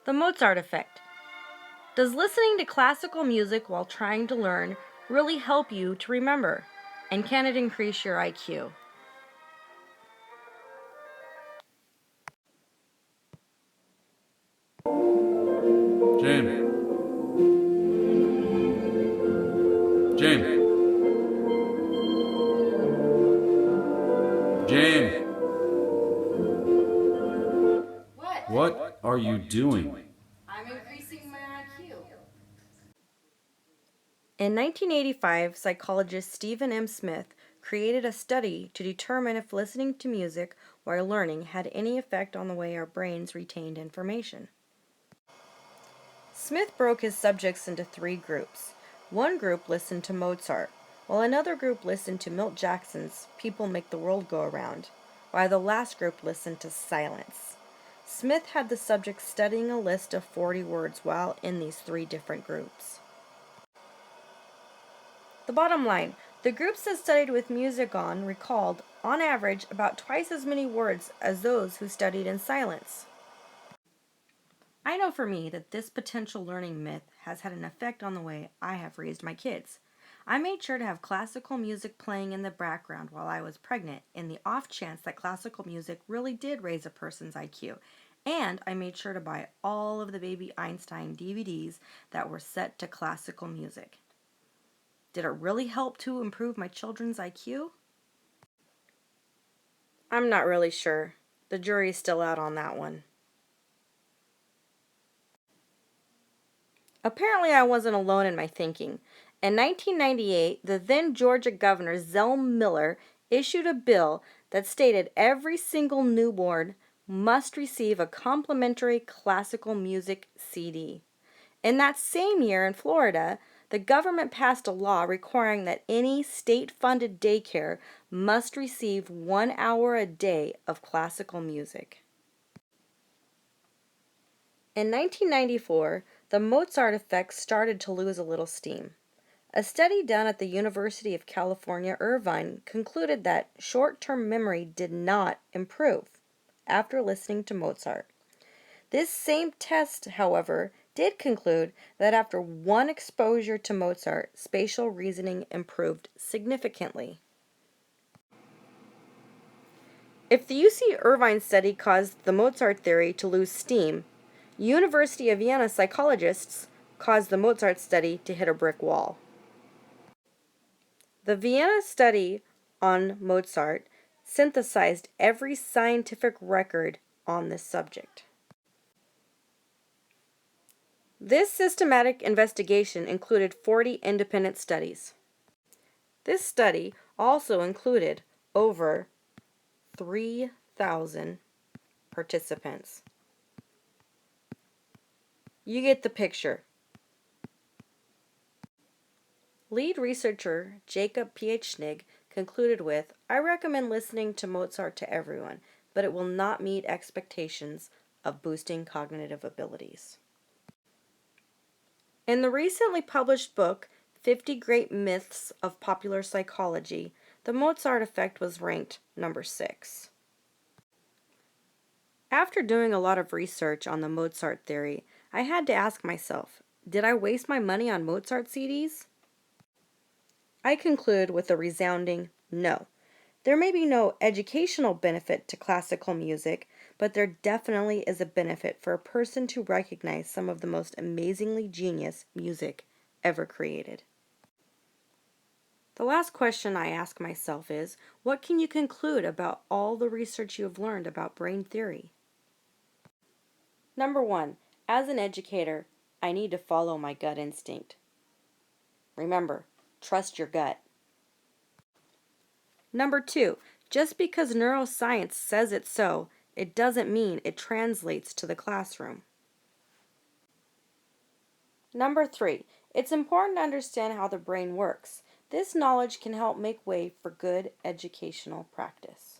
The Mozart effect. Does listening to classical music while trying to learn really help you to remember? And can it increase your IQ? James. James. James. What are you doing? I'm increasing my IQ. In 1985, psychologist Stephen M. Smith created a study to determine if listening to music while learning had any effect on the way our brains retained information. Smith broke his subjects into 3 groups. One group listened to Mozart, while another group listened to Milt Jackson's People Make the World Go Around, while the last group listened to silence. Smith had the subjects studying a list of 40 words while in these 3 different groups. The bottom line, the groups that studied with music on recalled, on average, about twice as many words as those who studied in silence. I know for me that this potential learning myth has had an effect on the way I have raised my kids. I made sure to have classical music playing in the background while I was pregnant in the off chance that classical music really did raise a person's IQ. And I made sure to buy all of the Baby Einstein DVDs that were set to classical music. Did it really help to improve my children's IQ? I'm not really sure. The jury's still out on that one. Apparently, I wasn't alone in my thinking. In 1998, the then Georgia Governor Zell Miller issued a bill that stated every single newborn must receive a complimentary classical music CD. In that same year in Florida, the government passed a law requiring that any state-funded daycare must receive 1 hour a day of classical music. In 1994, the Mozart effect started to lose a little steam. A study done at the University of California, Irvine concluded that short-term memory did not improve after listening to Mozart. This same test, however, did conclude that after one exposure to Mozart, spatial reasoning improved significantly. If the UC Irvine study caused the Mozart theory to lose steam, University of Vienna psychologists caused the Mozart study to hit a brick wall. The Vienna study on Mozart synthesized every scientific record on this subject. This systematic investigation included 40 independent studies. This study also included over 3,000 participants. You get the picture. Lead researcher Jacob Piechnig concluded with, I recommend listening to Mozart to everyone, but it will not meet expectations of boosting cognitive abilities. In the recently published book, 50 Great Myths of Popular Psychology, the Mozart effect was ranked number 6. After doing a lot of research on the Mozart theory, I had to ask myself, did I waste my money on Mozart CDs? I conclude with a resounding no. There may be no educational benefit to classical music, but there definitely is a benefit for a person to recognize some of the most amazingly genius music ever created. The last question I ask myself is, what can you conclude about all the research you have learned about brain theory? Number 1, as an educator, I need to follow my gut instinct. Remember, trust your gut. Number 2, just because neuroscience says it's so, it doesn't mean it translates to the classroom. Number 3, it's important to understand how the brain works. This knowledge can help make way for good educational practice.